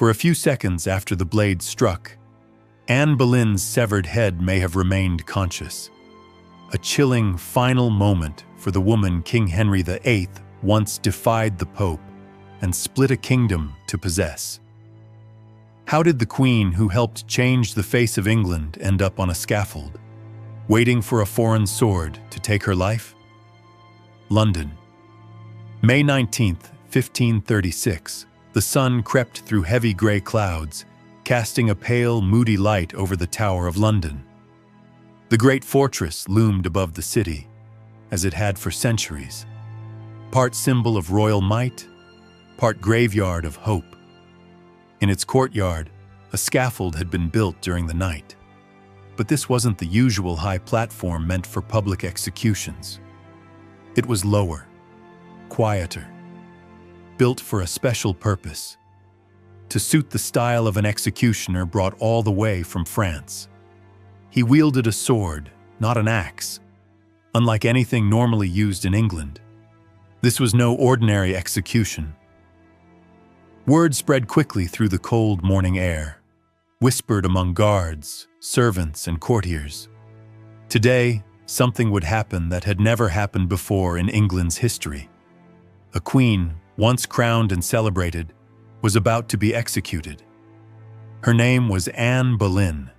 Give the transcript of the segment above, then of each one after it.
For a few seconds after the blade struck, Anne Boleyn's severed head may have remained conscious. A chilling final moment for the woman King Henry VIII once defied the Pope and split a kingdom to possess. How did the Queen who helped change the face of England end up on a scaffold, waiting for a foreign sword to take her life? London. May 19, 1536, the sun crept through heavy grey clouds, casting a pale, moody light over the Tower of London. The great fortress loomed above the city, as it had for centuries, part symbol of royal might, part graveyard of hope. In its courtyard, a scaffold had been built during the night. But this wasn't the usual high platform meant for public executions. It was lower, quieter, built for a special purpose, to suit the style of an executioner brought all the way from France. He wielded a sword, not an axe, unlike anything normally used in England. This was no ordinary execution. Word spread quickly through the cold morning air, whispered among guards, servants, and courtiers. Today, something would happen that had never happened before in England's history. A queen, once crowned and celebrated, was about to be executed. Her name was Anne Boleyn.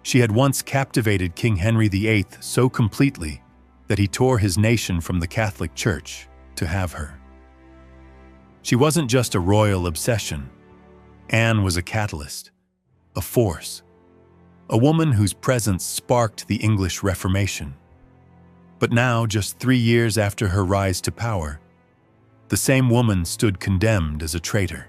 She had once captivated King Henry VIII so completely that he tore his nation from the Catholic Church to have her. She wasn't just a royal obsession. Anne was a catalyst, a force, a woman whose presence sparked the English Reformation. But now, just 3 years after her rise to power, the same woman stood condemned as a traitor.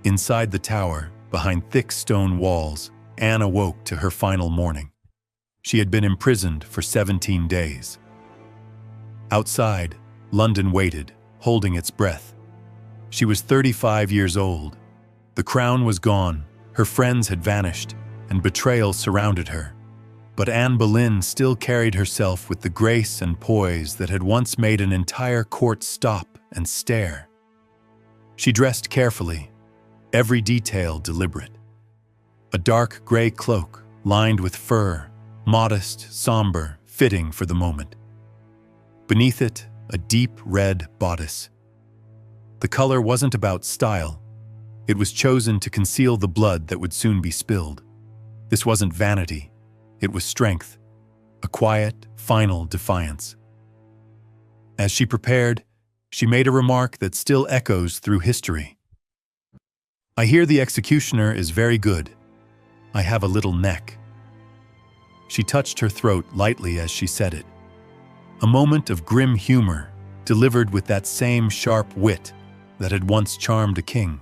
Inside the tower, behind thick stone walls, Anne awoke to her final morning. She had been imprisoned for 17 days. Outside, London waited, holding its breath. She was 35 years old. The crown was gone, her friends had vanished, and betrayal surrounded her. But Anne Boleyn still carried herself with the grace and poise that had once made an entire court stop and stare. She dressed carefully, every detail deliberate. A dark gray cloak, lined with fur, modest, somber, fitting for the moment. Beneath it, a deep red bodice. The color wasn't about style. It was chosen to conceal the blood that would soon be spilled. This wasn't vanity. It was strength, a quiet, final defiance. As she prepared, she made a remark that still echoes through history. "I hear the executioner is very good. I have a little neck." She touched her throat lightly as she said it. A moment of grim humor, delivered with that same sharp wit that had once charmed a king.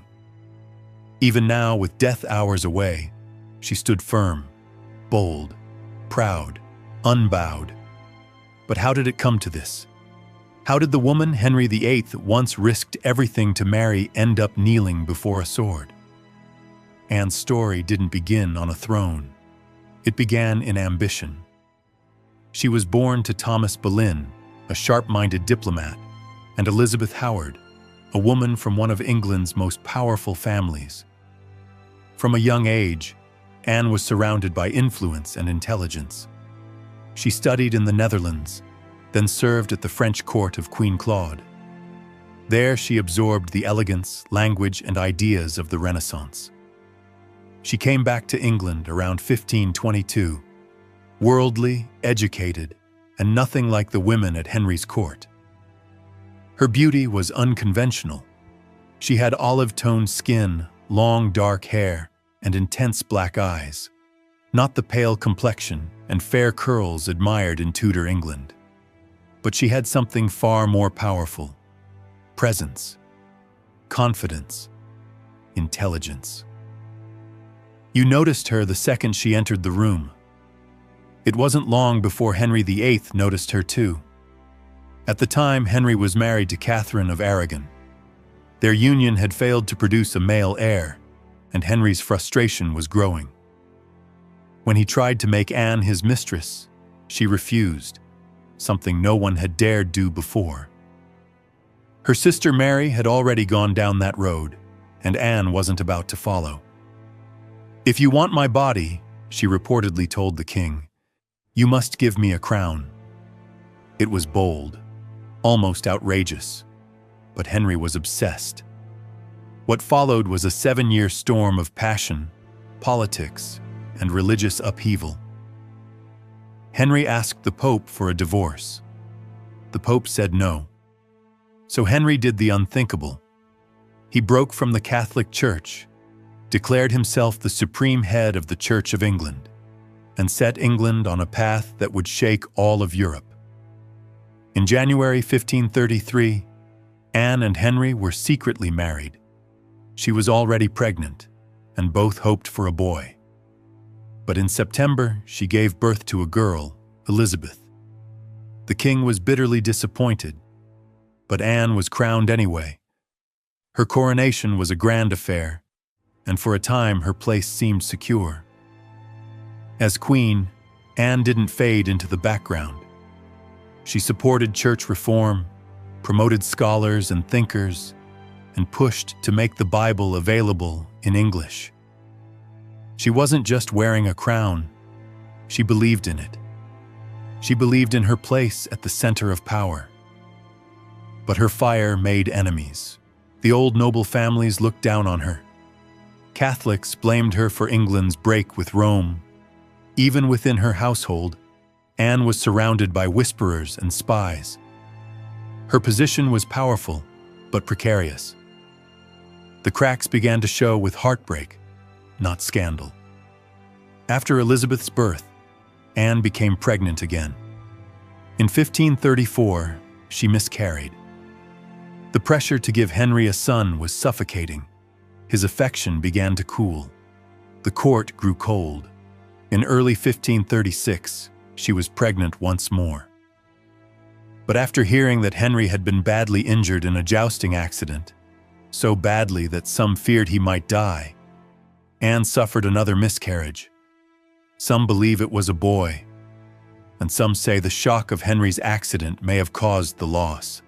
Even now, with death hours away, she stood firm, bold, proud, unbowed. But how did it come to this? How did the woman Henry VIII once risked everything to marry end up kneeling before a sword? Anne's story didn't begin on a throne. It began in ambition. She was born to Thomas Boleyn, a sharp-minded diplomat, and Elizabeth Howard, a woman from one of England's most powerful families. From a young age, Anne was surrounded by influence and intelligence. She studied in the Netherlands, then served at the French court of Queen Claude. There she absorbed the elegance, language, and ideas of the Renaissance. She came back to England around 1522, worldly, educated, and nothing like the women at Henry's court. Her beauty was unconventional. She had olive-toned skin, long dark hair, and intense black eyes, not the pale complexion and fair curls admired in Tudor England. But she had something far more powerful: presence, confidence, intelligence. You noticed her the second she entered the room. It wasn't long before Henry VIII noticed her too. At the time, Henry was married to Catherine of Aragon. Their union had failed to produce a male heir, and Henry's frustration was growing. When he tried to make Anne his mistress, she refused, something no one had dared do before. Her sister Mary had already gone down that road, and Anne wasn't about to follow. "If you want my body," she reportedly told the king, "you must give me a crown." It was bold, almost outrageous, but Henry was obsessed. What followed was a 7-year storm of passion, politics, and religious upheaval. Henry asked the Pope for a divorce. The Pope said no. So Henry did the unthinkable. He broke from the Catholic Church, declared himself the supreme head of the Church of England, and set England on a path that would shake all of Europe. In January 1533, Anne and Henry were secretly married. She was already pregnant, and both hoped for a boy. But in September, she gave birth to a girl, Elizabeth. The king was bitterly disappointed, but Anne was crowned anyway. Her coronation was a grand affair, and for a time her place seemed secure. As queen, Anne didn't fade into the background. She supported church reform, promoted scholars and thinkers, and pushed to make the Bible available in English. She wasn't just wearing a crown, she believed in it. She believed in her place at the center of power. But her fire made enemies. The old noble families looked down on her. Catholics blamed her for England's break with Rome. Even within her household, Anne was surrounded by whisperers and spies. Her position was powerful, but precarious. The cracks began to show with heartbreak, not scandal. After Elizabeth's birth, Anne became pregnant again. In 1534, she miscarried. The pressure to give Henry a son was suffocating. His affection began to cool. The court grew cold. In early 1536, she was pregnant once more. But after hearing that Henry had been badly injured in a jousting accident, so badly that some feared he might die, Anne suffered another miscarriage. Some believe it was a boy, and some say the shock of Henry's accident may have caused the loss.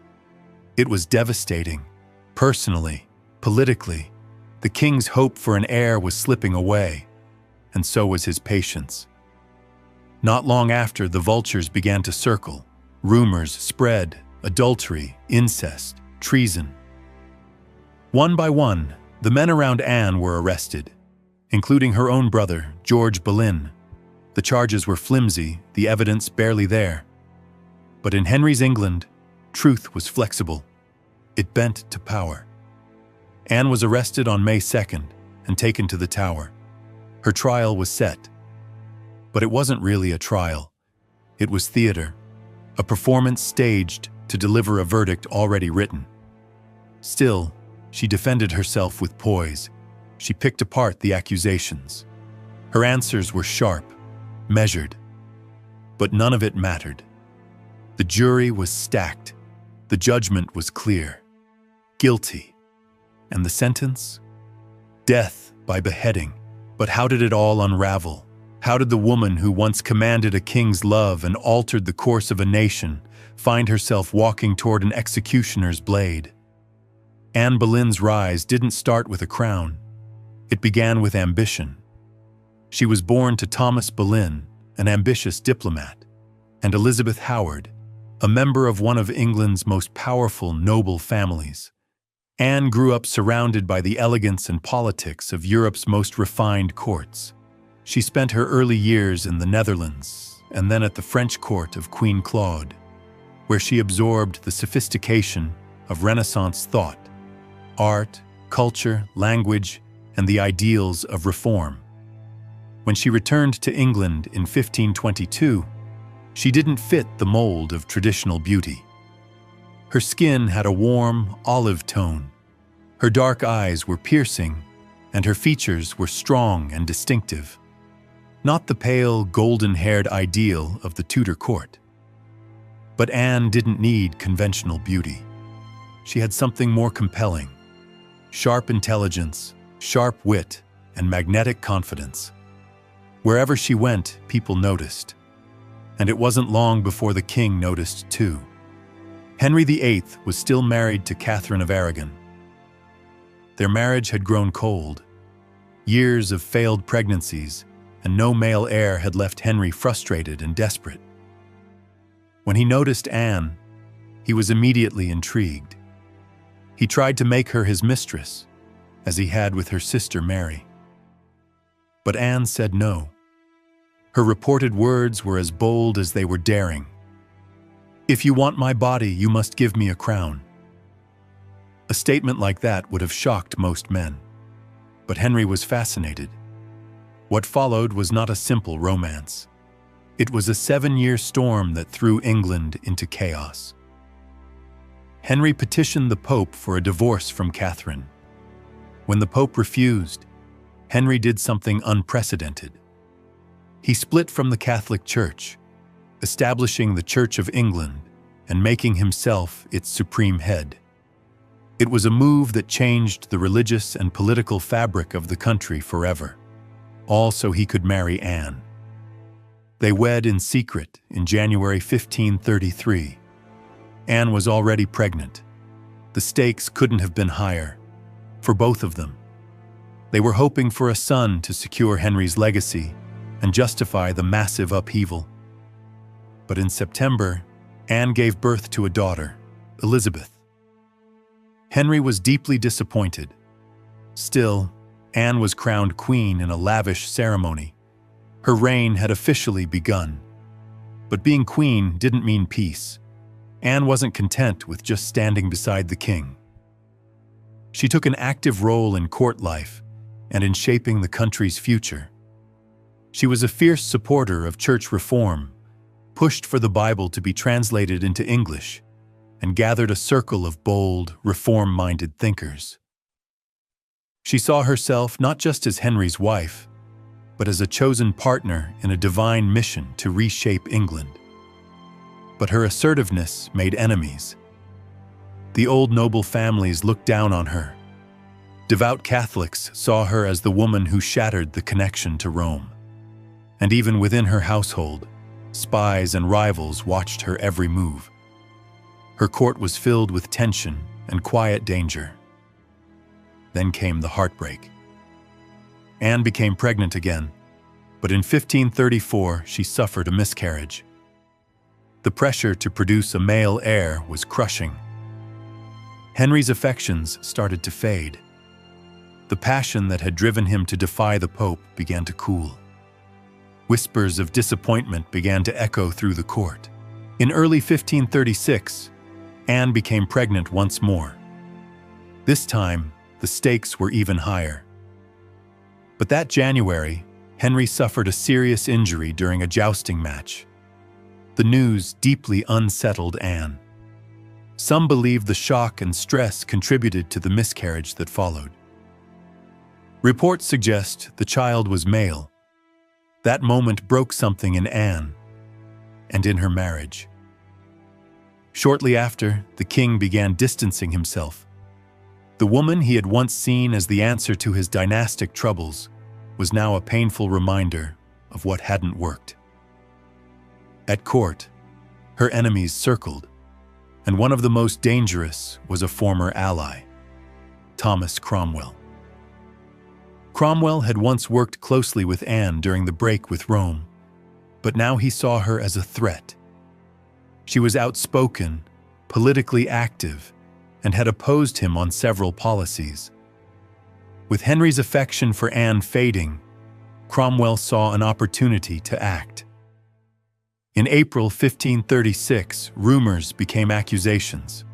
It was devastating. Personally, politically, the king's hope for an heir was slipping away, and so was his patience. Not long after, the vultures began to circle. Rumors spread: adultery, incest, treason. One by one, the men around Anne were arrested, including her own brother, George Boleyn. The charges were flimsy, the evidence barely there. But in Henry's England, truth was flexible. It bent to power. Anne was arrested on May 2nd and taken to the Tower. Her trial was set. But it wasn't really a trial. It was theater, a performance staged to deliver a verdict already written. Still, she defended herself with poise. She picked apart the accusations. Her answers were sharp, measured, but none of it mattered. The jury was stacked. The judgment was clear. Guilty. And the sentence? Death by beheading. But how did it all unravel? How did the woman who once commanded a king's love and altered the course of a nation find herself walking toward an executioner's blade? Anne Boleyn's rise didn't start with a crown. It began with ambition. She was born to Thomas Boleyn, an ambitious diplomat, and Elizabeth Howard, a member of one of England's most powerful noble families. Anne grew up surrounded by the elegance and politics of Europe's most refined courts. She spent her early years in the Netherlands and then at the French court of Queen Claude, where she absorbed the sophistication of Renaissance thought, art, culture, language, and the ideals of reform. When she returned to England in 1522, she didn't fit the mold of traditional beauty. Her skin had a warm, olive tone. Her dark eyes were piercing, and her features were strong and distinctive. Not the pale, golden-haired ideal of the Tudor court. But Anne didn't need conventional beauty. She had something more compelling: sharp intelligence, sharp wit, and magnetic confidence. Wherever she went, people noticed. And it wasn't long before the king noticed too. Henry VIII was still married to Catherine of Aragon. Their marriage had grown cold. Years of failed pregnancies and no male heir had left Henry frustrated and desperate. When he noticed Anne, he was immediately intrigued. He tried to make her his mistress, as he had with her sister Mary. But Anne said no. Her reported words were as bold as they were daring. "If you want my body, you must give me a crown." A statement like that would have shocked most men. But Henry was fascinated. What followed was not a simple romance. It was a 7-year storm that threw England into chaos. Henry petitioned the Pope for a divorce from Catherine. When the Pope refused, Henry did something unprecedented. He split from the Catholic Church, establishing the Church of England and making himself its supreme head. It was a move that changed the religious and political fabric of the country forever, all so he could marry Anne. They wed in secret in January 1533. Anne was already pregnant. The stakes couldn't have been higher, for both of them. They were hoping for a son to secure Henry's legacy and justify the massive upheaval. But in September, Anne gave birth to a daughter, Elizabeth. Henry was deeply disappointed. Still, Anne was crowned queen in a lavish ceremony. Her reign had officially begun. But being queen didn't mean peace. Anne wasn't content with just standing beside the king. She took an active role in court life and in shaping the country's future. She was a fierce supporter of church reform, pushed for the Bible to be translated into English, and gathered a circle of bold, reform-minded thinkers. She saw herself not just as Henry's wife, but as a chosen partner in a divine mission to reshape England. But her assertiveness made enemies. The old noble families looked down on her. Devout Catholics saw her as the woman who shattered the connection to Rome. And even within her household, spies and rivals watched her every move. Her court was filled with tension and quiet danger. Then came the heartbreak. Anne became pregnant again, but in 1534 she suffered a miscarriage. The pressure to produce a male heir was crushing. Henry's affections started to fade. The passion that had driven him to defy the Pope began to cool. Whispers of disappointment began to echo through the court. In early 1536, Anne became pregnant once more. This time, the stakes were even higher. But that January, Henry suffered a serious injury during a jousting match. The news deeply unsettled Anne. Some believed the shock and stress contributed to the miscarriage that followed. Reports suggest the child was male. That moment broke something in Anne and in her marriage. Shortly after, the king began distancing himself. The woman he had once seen as the answer to his dynastic troubles was now a painful reminder of what hadn't worked. At court, her enemies circled, and one of the most dangerous was a former ally, Thomas Cromwell. Cromwell had once worked closely with Anne during the break with Rome, but now he saw her as a threat. She was outspoken, politically active, and had opposed him on several policies. With Henry's affection for Anne fading, Cromwell saw an opportunity to act. In April 1536, rumors became accusations.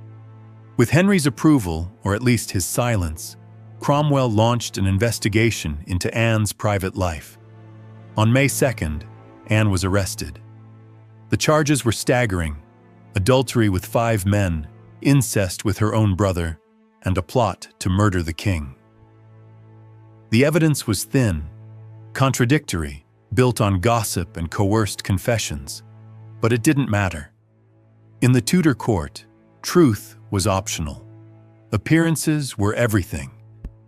With Henry's approval, or at least his silence, Cromwell launched an investigation into Anne's private life. On May 2nd, Anne was arrested. The charges were staggering: adultery with 5 men, incest with her own brother, and a plot to murder the king. The evidence was thin, contradictory, built on gossip and coerced confessions, but it didn't matter. In the Tudor court, truth was optional. Appearances were everything,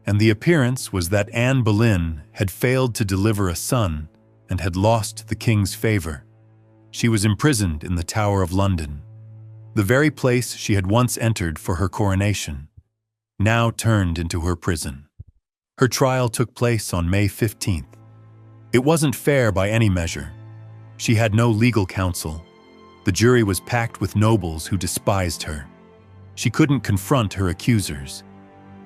and the appearance was that Anne Boleyn had failed to deliver a son and had lost the king's favor. She was imprisoned in the Tower of London, the very place she had once entered for her coronation. now turned into her prison. Her trial took place on May 15th. It wasn't fair by any measure. She had no legal counsel. The jury was packed with nobles who despised her. She couldn't confront her accusers.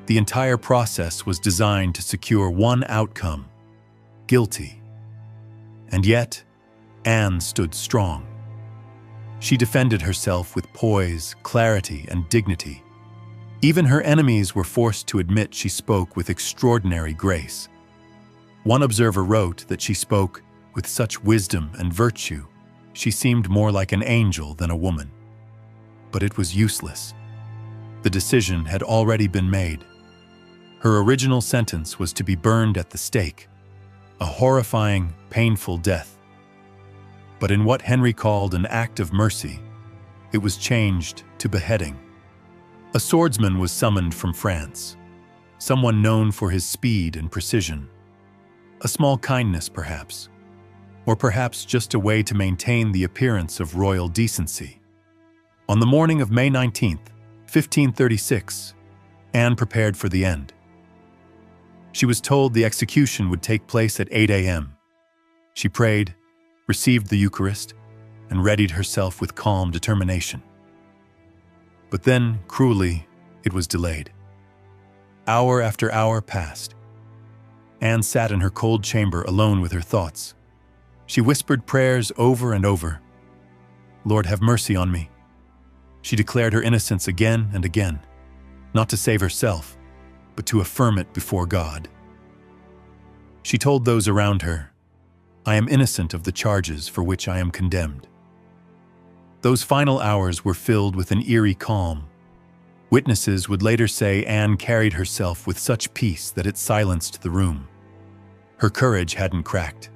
The entire process was designed to secure one outcome: guilty. And yet, Anne stood strong. She defended herself with poise, clarity, and dignity. Even her enemies were forced to admit she spoke with extraordinary grace. One observer wrote that she spoke with such wisdom and virtue, she seemed more like an angel than a woman. But it was useless. The decision had already been made. Her original sentence was to be burned at the stake, a horrifying, painful death. But in what Henry called an act of mercy, it was changed to beheading. A swordsman was summoned from France, someone known for his speed and precision. A small kindness, perhaps, or perhaps just a way to maintain the appearance of royal decency. On the morning of May 19th, 1536, Anne prepared for the end. She was told the execution would take place at 8 a.m. She prayed, received the Eucharist, and readied herself with calm determination. But then, cruelly, it was delayed. Hour after hour passed. Anne sat in her cold chamber alone with her thoughts. She whispered prayers over and over. "Lord, have mercy on me." She declared her innocence again and again, not to save herself, but to affirm it before God. She told those around her, "I am innocent of the charges for which I am condemned." Those final hours were filled with an eerie calm. Witnesses would later say Anne carried herself with such peace that it silenced the room. Her courage hadn't cracked.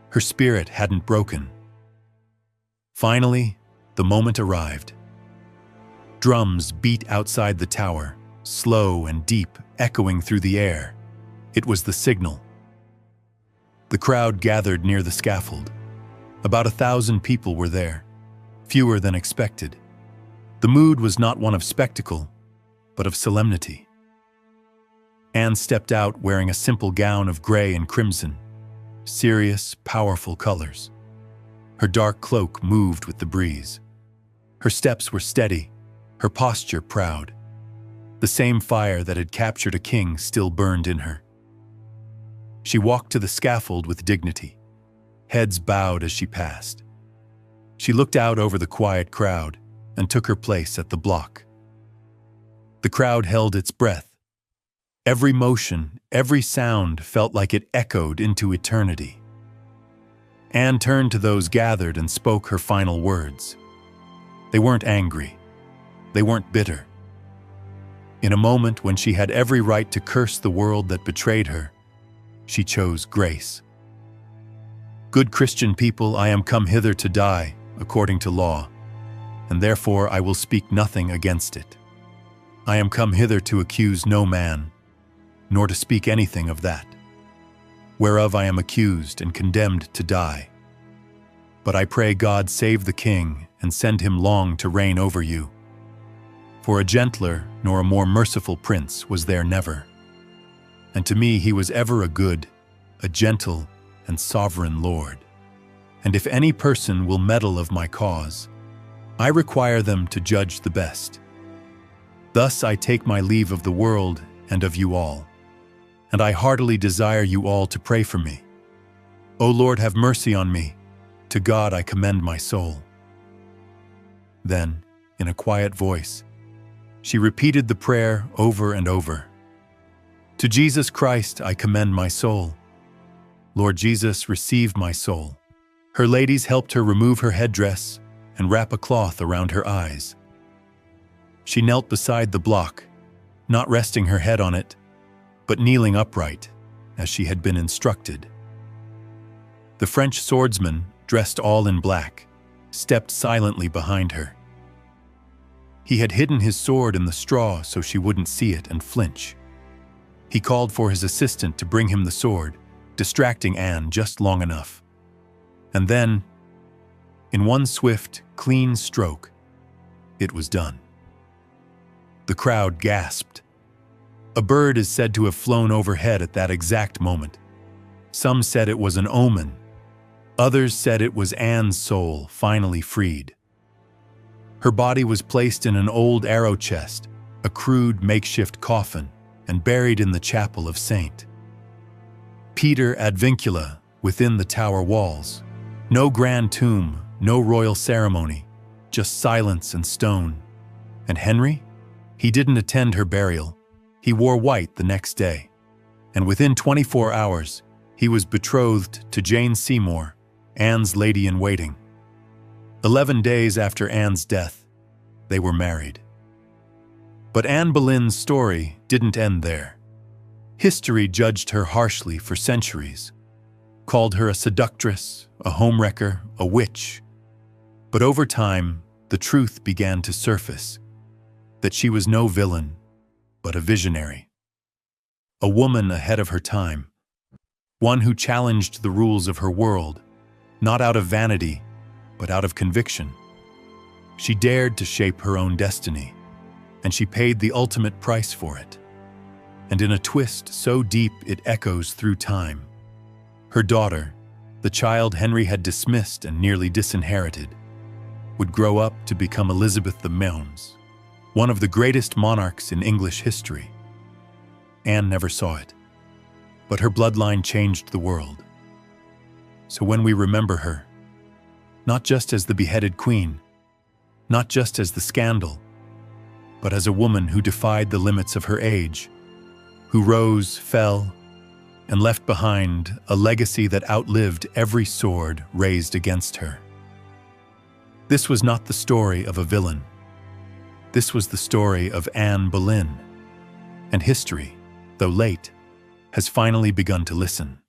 Her spirit hadn't broken. Finally, the moment arrived. Drums beat outside the tower, slow and deep, echoing through the air. It was the signal. The crowd gathered near the scaffold. About 1,000 people were there, fewer than expected. The mood was not one of spectacle, but of solemnity. Anne stepped out wearing a simple gown of gray and crimson, serious, powerful colors. Her dark cloak moved with the breeze. Her steps were steady, her posture proud. The same fire that had captured a king still burned in her. She walked to the scaffold with dignity, heads bowed as she passed. She looked out over the quiet crowd and took her place at the block. The crowd held its breath. Every motion, every sound felt like it echoed into eternity. Anne turned to those gathered and spoke her final words. They weren't angry. They weren't bitter. In a moment when she had every right to curse the world that betrayed her, she chose grace. "Good Christian people, I am come hither to die, according to law, and therefore I will speak nothing against it. I am come hither to accuse no man, nor to speak anything of that, whereof I am accused and condemned to die. But I pray God save the king and send him long to reign over you. For a gentler nor a more merciful prince was there never. And to me he was ever a good, a gentle, and sovereign Lord. And if any person will meddle of my cause, I require them to judge the best. Thus I take my leave of the world and of you all. And I heartily desire you all to pray for me. O Lord, have mercy on me. To God I commend my soul." Then, in a quiet voice, she repeated the prayer over and over. "To Jesus Christ I commend my soul. Lord Jesus, receive my soul." Her ladies helped her remove her headdress and wrap a cloth around her eyes. She knelt beside the block, not resting her head on it, but kneeling upright, as she had been instructed. The French swordsman, dressed all in black, stepped silently behind her. He had hidden his sword in the straw so she wouldn't see it and flinch. He called for his assistant to bring him the sword, distracting Anne just long enough. And then, in one swift, clean stroke, it was done. The crowd gasped. A bird is said to have flown overhead at that exact moment. Some said it was an omen. Others said it was Anne's soul finally freed. Her body was placed in an old arrow chest, a crude makeshift coffin, and buried in the chapel of St. Peter ad Vincula within the tower walls. No grand tomb, no royal ceremony, just silence and stone. And Henry? He didn't attend her burial. He wore white the next day. And within 24 hours, he was betrothed to Jane Seymour, Anne's lady-in-waiting. 11 days after Anne's death, they were married. But Anne Boleyn's story didn't end there. History judged her harshly for centuries, called her a seductress, a homewrecker, a witch. But over time, the truth began to surface, that she was no villain, but a visionary. A woman ahead of her time, one who challenged the rules of her world, not out of vanity, but out of conviction. She dared to shape her own destiny, and she paid the ultimate price for it. And in a twist so deep it echoes through time, her daughter, the child Henry had dismissed and nearly disinherited, would grow up to become Elizabeth the Mons, one of the greatest monarchs in English history. Anne never saw it, but her bloodline changed the world. So when we remember her, not just as the beheaded queen, not just as the scandal, but as a woman who defied the limits of her age, who rose, fell, and left behind a legacy that outlived every sword raised against her. This was not the story of a villain. This was the story of Anne Boleyn, and history, though late, has finally begun to listen.